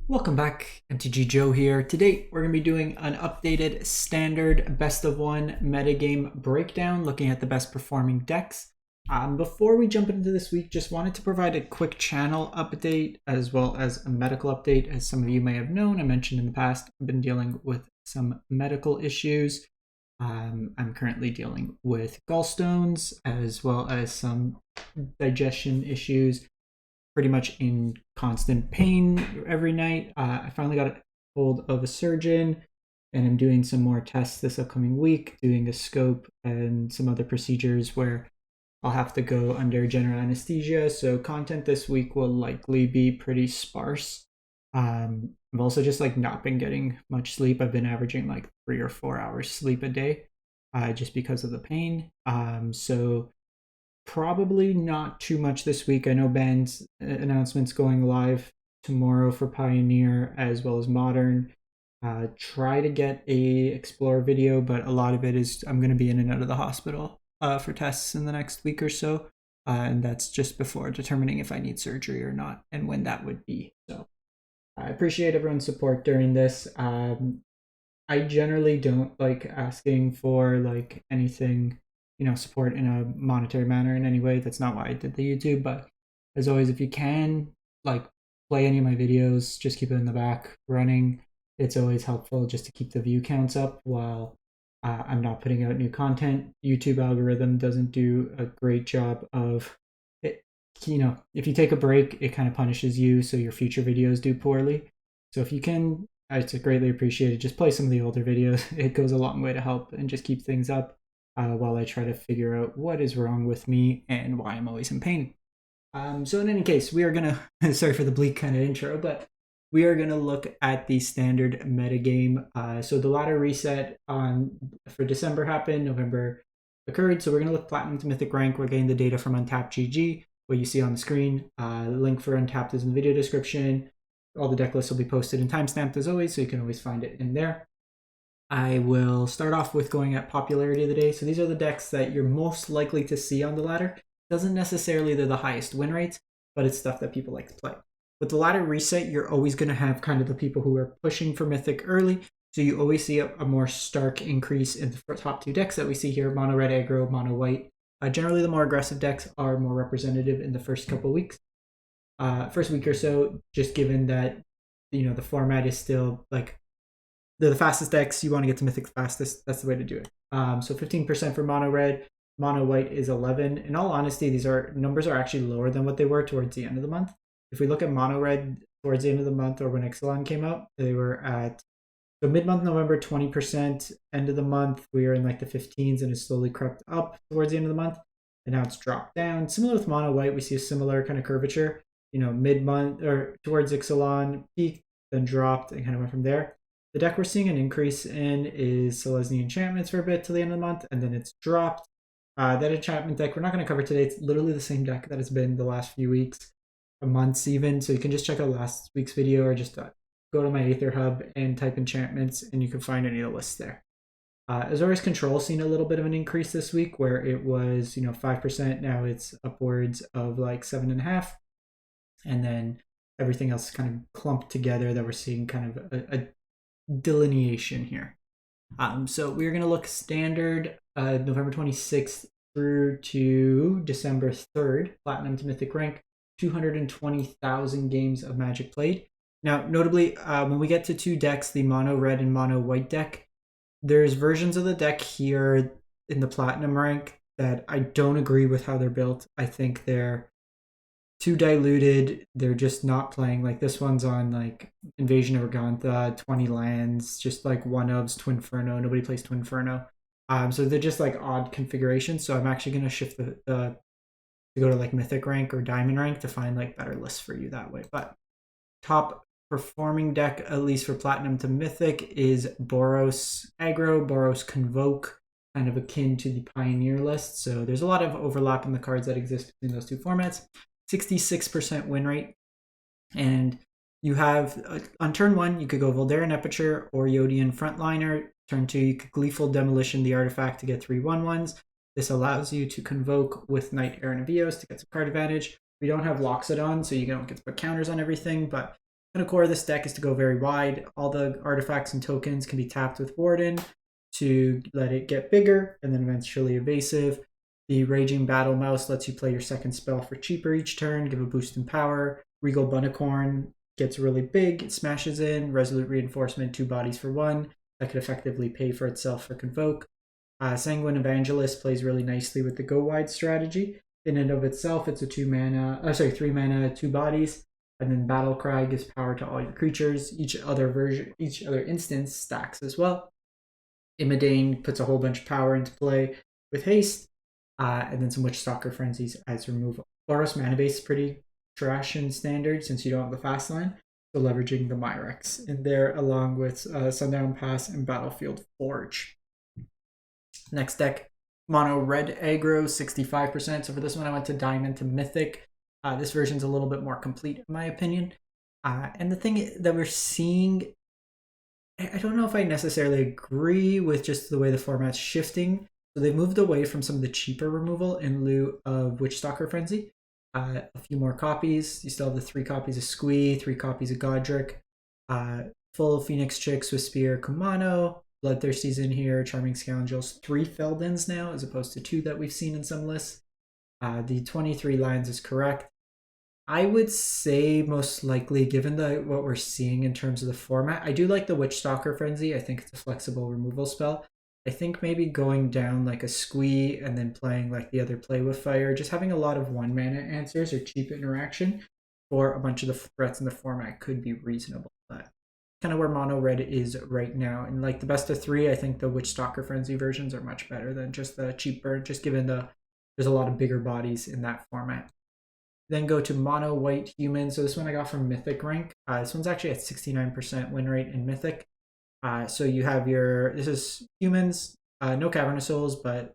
Welcome back, MTG Joe here. Today we're going to be doing an updated standard best of one metagame breakdown, looking at the best performing decks. Before we jump into this week, just wanted to provide a quick channel update as well as a medical update. As some of you may have known, I mentioned in the past, I've been dealing with some medical issues. I'm currently dealing with gallstones as well as some digestion issues, pretty much in constant pain every night. I finally got a hold of a surgeon and I'm doing some more tests this upcoming week, doing a scope and some other procedures where I'll have to go under general anesthesia. So content this week will likely be pretty sparse. I've also just not been getting much sleep. I've been averaging like 3 or 4 hours sleep a day, just because of the pain. So probably not too much this week. I know bands announcements going live tomorrow for Pioneer as well as Modern. Try to get a Explore video, but a lot of it is I'm going to be in and out of the hospital for tests in the next week or so. And that's just before determining if I need surgery or not and when that would be. So I appreciate everyone's support during this. I generally don't like asking for anything, support in a monetary manner in any way. That's not why I did the YouTube. But as always, if you can, play any of my videos, just keep it in the back running. It's always helpful just to keep the view counts up while I'm not putting out new content. YouTube algorithm doesn't do a great job of it. If you take a break, it kind of punishes you, so your future videos do poorly. So if you can, it's greatly appreciated. Just play some of the older videos. It goes a long way to help and just keep things up while I try to figure out what is wrong with me and why I'm always in pain. So in any case, we are going to, sorry for the bleak kind of intro, but we are going to look at the standard metagame. So the ladder reset for December happened, November occurred. So we're going to look Platinum to Mythic rank. We're getting the data from Untapped GG, what you see on the screen. The link for Untapped is in the video description. All the deck lists will be posted and timestamped as always, so you can always find it in there. I will start off with going at popularity of the day. So these are the decks that you're most likely to see on the ladder. Doesn't necessarily they're the highest win rates, but it's stuff that people like to play. With the ladder reset, you're always going to have kind of the people who are pushing for Mythic early. So you always see a more stark increase in the top two decks that we see here, Mono Red Aggro, Mono White. Generally, the more aggressive decks are more representative in the first couple weeks. First week or so, just given that, the format is still they're the fastest decks. You want to get to Mythic fastest. That's the way to do it. So 15% for Mono Red. Mono White is 11. In all honesty, these numbers are actually lower than what they were towards the end of the month. If we look at Mono Red towards the end of the month or when Ixalan came out, they were at, so mid-month November, 20%. End of the month, we are in the 15s and it slowly crept up towards the end of the month. And now it's dropped down. Similar with Mono White, we see a similar kind of curvature. Mid-month or towards Ixalan, peaked, then dropped and kind of went from there. The deck we're seeing an increase in is Selesnya Enchantments for a bit till the end of the month, and then it's dropped. That enchantment deck we're not going to cover today. It's literally the same deck that it's been the last few weeks, months even. So you can just check out last week's video or just go to my Aether Hub and type enchantments, and you can find any of the lists there. Azorius Control seen a little bit of an increase this week where it was 5%. Now it's upwards of 7.5%. And then everything else kind of clumped together that we're seeing kind of a delineation here. So we're going to look standard November 26th through to December 3rd, Platinum to Mythic rank, 220,000 games of Magic played. Now, notably, when we get to two decks, the Mono Red and Mono White deck, there's versions of the deck here in the Platinum rank that I don't agree with how they're built. I think they're too diluted. They're just not playing. This one's on Invasion of Urgantha, 20 lands, just one ofs, Twinferno. Nobody plays Twinferno. So they're just odd configurations. So I'm actually going to shift to go to Mythic rank or Diamond rank to find better lists for you that way. But top performing deck, at least for Platinum to Mythic, is Boros Aggro, Boros Convoke, kind of akin to the Pioneer list. So there's a lot of overlap in the cards that exist between those two formats. 66% win rate. And you have, on turn 1, you could go Voldaren Epicure or Yodian Frontliner. Turn 2, you could Gleeful Demolition the artifact to get 3 1/1s. This allows you to convoke with Knight Errant of Eos to get some card advantage. We don't have Loxodon, so you don't get to put counters on everything, but The core of this deck is to go very wide. All the artifacts and tokens can be tapped with Warden to let it get bigger and then eventually evasive. The Raging Battle Mouse lets you play your second spell for cheaper each turn, give a boost in power. Regal Bunicorn gets really big, it smashes in. Resolute Reinforcement, 2 bodies for 1. That could effectively pay for itself for Convoke. Sanguine Evangelist plays really nicely with the go wide strategy. In and of itself, it's a 3 mana, 2 bodies. And then Battle Cry gives power to all your creatures. Each other instance stacks as well. Imidane puts a whole bunch of power into play with haste. And then some Witchstalker Frenzies as removal. Boros mana base is pretty trash in Standard since you don't have the fast line. So leveraging the Myrex in there along with Sundown Pass and Battlefield Forge. Next deck, Mono Red Aggro, 65%. So for this one, I went to Diamond to Mythic. This version's a little bit more complete in my opinion. And the thing that we're seeing, I don't know if I necessarily agree with just the way the format's shifting. So they moved away from some of the cheaper removal in lieu of Witchstalker Frenzy. A few more copies. You still have the 3 copies of Squee, 3 copies of Godric, full Phoenix Chicks with Spear Kumano, Bloodthirsty's in here, Charming Scoundrels, 3 Feldons now as opposed to 2 that we've seen in some lists. The 23 lines is correct. I would say most likely, given what we're seeing in terms of the format, I do like the Witchstalker Frenzy. I think it's a flexible removal spell. I think maybe going down like a Squee and then playing like the other Play with Fire, just having a lot of 1 mana answers or cheap interaction for a bunch of the threats in the format could be reasonable. But kind of where Mono Red is right now. And like the best of 3, I think the Witchstalker Frenzy versions are much better than just the cheaper, just given there's a lot of bigger bodies in that format. Then go to Mono White Human. So this one I got from Mythic rank. This one's actually at 69% win rate in Mythic. So you have this is humans, no Cavern of Souls, but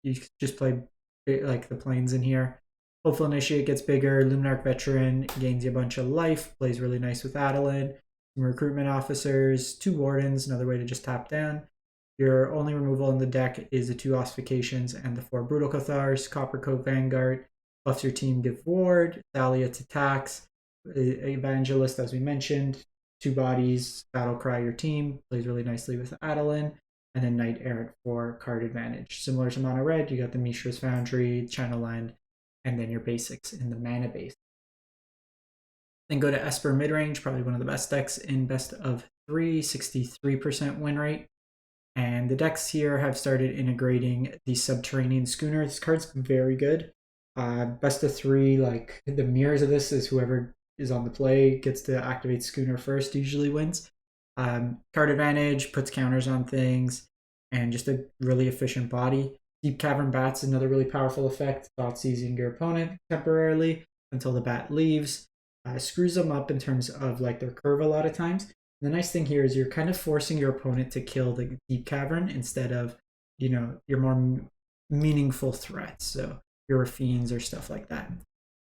you just play like the planes in here. Hopeful Initiate gets bigger. Luminarch Veteran gains you a bunch of life, plays really nice with Adeline. Some Recruitment Officers, 2 Wardens, another way to just tap down. Your only removal in the deck is the 2 Ossifications and the 4 Brutal Cathars. Coppercoat Vanguard buffs your team, give Ward. Thalia to tax. Evangelist, as we mentioned. 2 bodies, Battle Cry your team, plays really nicely with Adeline, and then Knight Errant for card advantage. Similar to Mono Red, you got the Mishra's Foundry, Channel Land, and then your basics in the mana base. Then go to Esper Midrange, probably one of the best decks in best of 3, 63% win rate. And the decks here have started integrating the Subterranean Schooner. This card's very good. Best of 3, like the mirrors of this is whoever is on the play, gets to activate Schooner first, usually wins. Card advantage, puts counters on things, and just a really efficient body. Deep Cavern Bat's another really powerful effect, thought seizing your opponent temporarily until the bat leaves. Screws them up in terms of like their curve a lot of times. And the nice thing here is you're kind of forcing your opponent to kill the Deep Cavern instead of, your more meaningful threats. So your Fiends or stuff like that.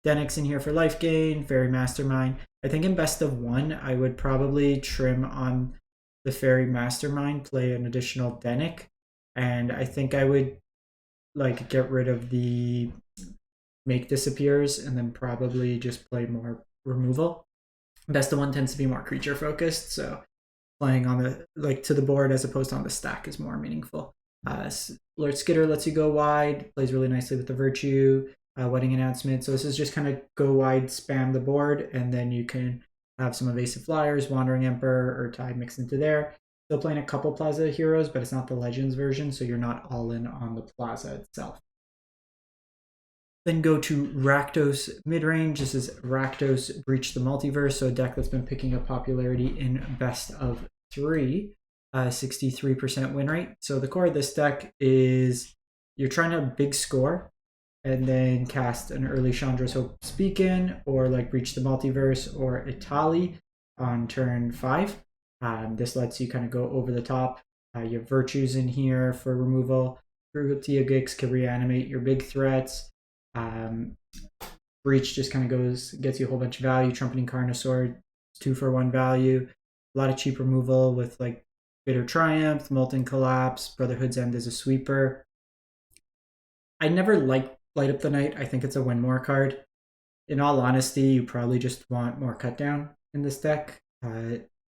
Denix in here for life gain, Fairy Mastermind. I think in best of 1, I would probably trim on the Fairy Mastermind, play an additional Denic, and I think I would like get rid of the Make Disappears and then probably just play more removal. Best of 1 tends to be more creature focused, so playing on to the board as opposed to on the stack is more meaningful. Lord Skitter lets you go wide, plays really nicely with the Virtue. Wedding Announcement. So this is just kind of go wide, spam the board, and then you can have some Evasive Flyers, Wandering Emperor, or Tide mixed into there. Still playing a couple Plaza heroes, but it's not the Legends version, so you're not all in on the Plaza itself. Then go to Rakdos Midrange. This is Rakdos Breach the Multiverse, so a deck that's been picking up popularity in best of 3, 63% win rate. So the core of this deck is you're trying to big score, and then cast an early Chandra's Hope's Beacon, or like Breach the Multiverse, or Itali on turn 5. This lets you kind of go over the top. You have Virtues in here for removal. Cruelty of Gix can reanimate your big threats. Breach just kind of gets you a whole bunch of value. Trumpeting Carnosaur, 2 for 1 value. A lot of cheap removal with like Bitter Triumph, Molten Collapse, Brotherhood's End as a sweeper. I never liked Light Up the Night. I think it's a win more card. In all honesty, you probably just want more cut down. in this deck.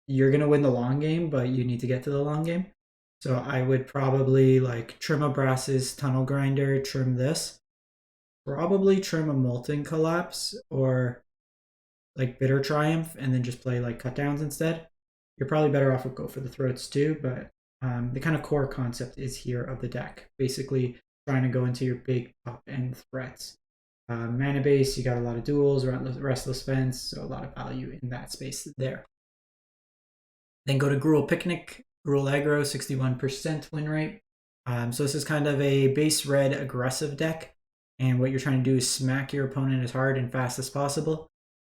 You're going to win the long game, but you need to get to the long game. So I would probably like trim a Brass's Tunnel Grinder, trim this. Probably trim a Molten Collapse or like Bitter Triumph and then just play like cut downs instead. You're probably better off with Go for the Throats too, but the kind of core concept is here of the deck. Basically trying to go into your big top end threats. Mana base, you got a lot of duels, Restless Fence, so a lot of value in that space there. Then go to Gruul Picnic, Gruul Aggro, 61% win rate. So this is kind of a base red aggressive deck, and what you're trying to do is smack your opponent as hard and fast as possible.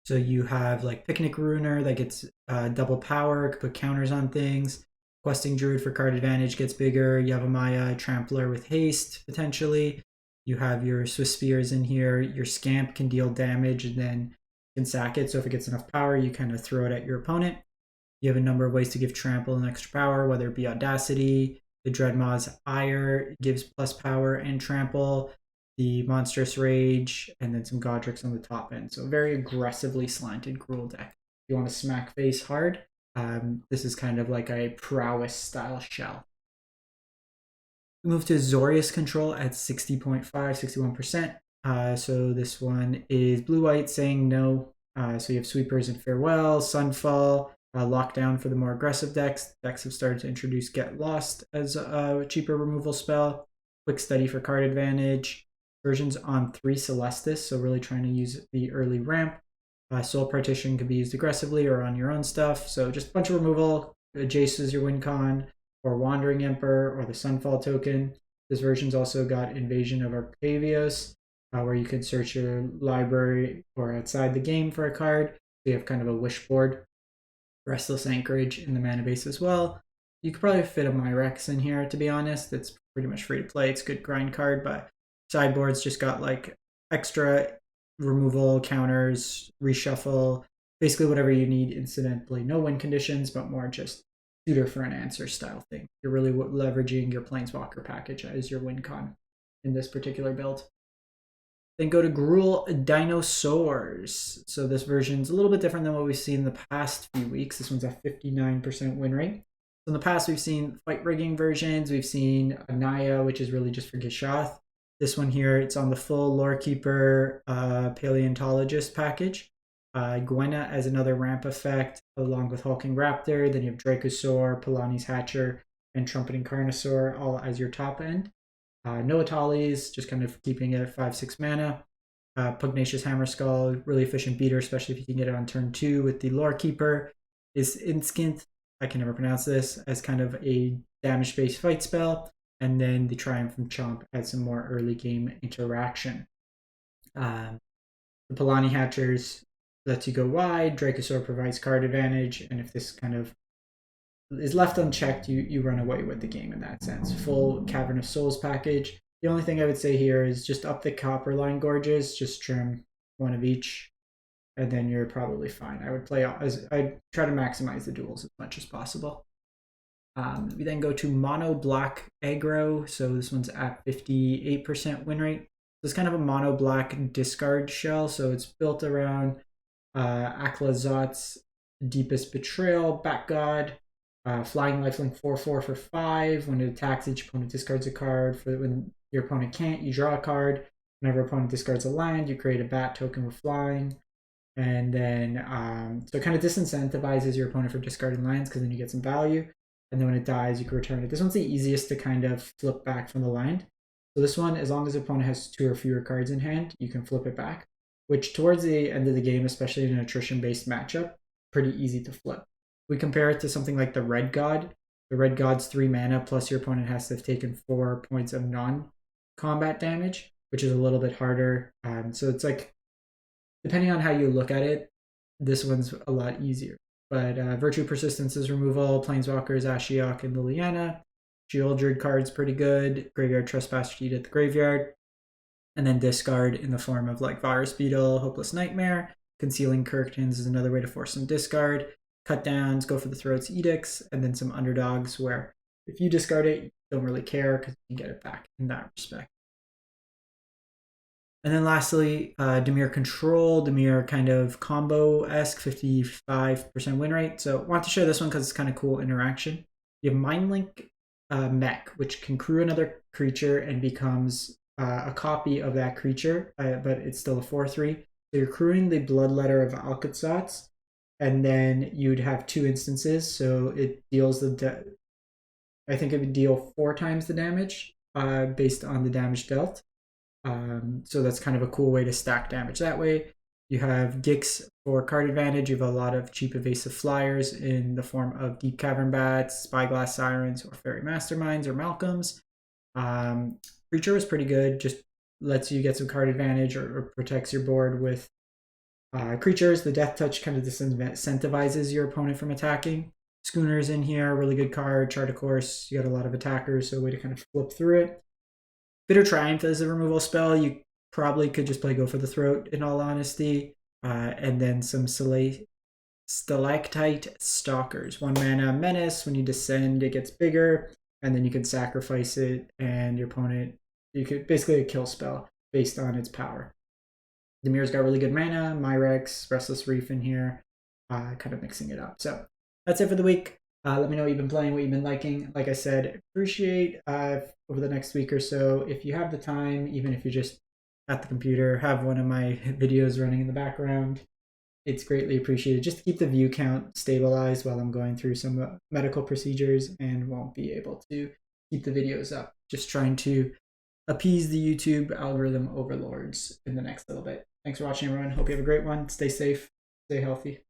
So you have like Picnic Ruiner that gets double power, could put counters on things. Questing Druid for card advantage gets bigger. You have a Maya Trampler with haste, potentially. You have your Swiss Spears in here. Your Scamp can deal damage and then can sack it. So if it gets enough power, you kind of throw it at your opponent. You have a number of ways to give Trample an extra power, whether it be Audacity. The Dreadmaw's Ire gives plus power and Trample. The Monstrous Rage, and then some Godric's on the top end. So very aggressively slanted Gruul deck. If you want to smack face hard, this is kind of like a prowess style shell. We move to Azorius Control at 60.5, 61%. So this one is blue-white saying no. So you have Sweepers and Farewell, Sunfall, Lockdown for the more aggressive decks. Decks have started to introduce Get Lost as a cheaper removal spell. Quick Study for card advantage. Versions on 3 Celestis, so really trying to use the early ramp. Soul Partition can be used aggressively or on your own stuff. So just a bunch of removal. Jace is your win con, or Wandering Emperor, or the Sunfall token. This version's also got Invasion of Arcavios, where you can search your library or outside the game for a card. So you have kind of a wish board. Restless Anchorage in the mana base as well. You could probably fit a Myrex in here, to be honest. It's pretty much free to play. It's a good grind card, but sideboard's just got like extra removal, counters, reshuffle, basically whatever you need incidentally. No win conditions, but more just tutor for an answer style thing. You're really leveraging your Planeswalker package as your win con in this particular build. Then go to Gruul Dinos. So this version's a little bit different than what we've seen in the past few weeks. This one's a 59% win rate. So in the past, we've seen fight rigging versions. We've seen Anaya, which is really just for Gishath. This one here, it's on the full Lorekeeper Paleontologist package. Gwenna as another ramp effect, along with Hulking Raptor. Then you have Dracosaur, Polani's Hatcher, and Trumpeting Carnosaur, all as your top end. No Atalis, just kind of keeping it at 5-6 mana. Pugnacious Hammerskull, really efficient beater, especially if you can get it on turn 2 with the Lorekeeper. Is Inskint, I can never pronounce this, as kind of a damage-based fight spell. And then the Triumph from Chomp adds some more early game interaction. The Polani Hatchers lets you go wide. Dracosaur provides card advantage. And if this kind of is left unchecked, you run away with the game in that sense. Full Cavern of Souls package. The only thing I would say here is just up the Copperline Gorges. Just trim one of each. And then you're probably fine. I'd try to maximize the duels as much as possible. We then go to Mono Black Aggro. So this one's at 58% win rate. It's kind of a mono black discard shell. So it's built around Aklazot's Deepest Betrayal, Back God, Flying Lifelink 4/4 for 5. When it attacks, each opponent discards a card. When your opponent can't, you draw a card. Whenever opponent discards a land, you create a bat token with flying. And then, so it kind of disincentivizes your opponent for discarding lands because then you get some value. And then when it dies, you can return it. This one's the easiest to kind of flip back from the land. So this one, as long as the opponent has 2 or fewer cards in hand, you can flip it back, which towards the end of the game, especially in an attrition-based matchup, pretty easy to flip. We compare it to something like the Red God. The Red God's 3 mana, plus your opponent has to have taken 4 points of non-combat damage, which is a little bit harder. So it's like, depending on how you look at it, this one's a lot easier. But Virtue Persistence's removal, Planeswalkers, Ashiok, and Liliana. Sheoldred card's pretty good. Graveyard Trespass Sheet at the graveyard. And then discard in the form of like Virus Beetle, Hopeless Nightmare. Concealing Curtains is another way to force some discard. Cut downs, Go for the Throats, Edicts, and then some Underdogs where if you discard it, you don't really care because you can get it back in that respect. And then lastly, Dimir Control, Dimir kind of combo-esque, 55% win rate. So I want to show this one because it's kind of cool interaction. You have Mindlink Mech, which can crew another creature and becomes a copy of that creature, but it's still a 4/3. So you're crewing the Bloodletter of Alcatzatz, and then you'd have 2 instances. So it deals I think it would deal 4 times the damage based on the damage dealt. So that's kind of a cool way to stack damage that way. You have Gix for card advantage. You have a lot of cheap evasive flyers in the form of Deep Cavern Bats, Spyglass Sirens, or Fairy Masterminds, or Malcolms. Creature was pretty good, just lets you get some card advantage or protects your board with creatures. The Death Touch kind of disincentivizes your opponent from attacking. Schooner's in here, really good card. Chart of Course, you got a lot of attackers, so a way to kind of flip through it. Bitter Triumph is a removal spell. You probably could just play Go for the Throat, in all honesty. And then some Stalactite Stalkers. 1 mana Menace. When you descend, it gets bigger. And then you can sacrifice it, and your opponent, you could basically a kill spell based on its power. Dimir's got really good mana. Myrex, Restless Reef in here, kind of mixing it up. So that's it for the week. Let me know what you've been playing, what you've been liking. Like I said, appreciate over the next week or so, if you have the time, even if you're just at the computer, have one of my videos running in the background. It's greatly appreciated just to keep the view count stabilized while I'm going through some medical procedures and won't be able to keep the videos up. Just trying to appease the YouTube algorithm overlords in the next little bit. Thanks for watching, everyone. Hope you have a great one. Stay safe, stay healthy.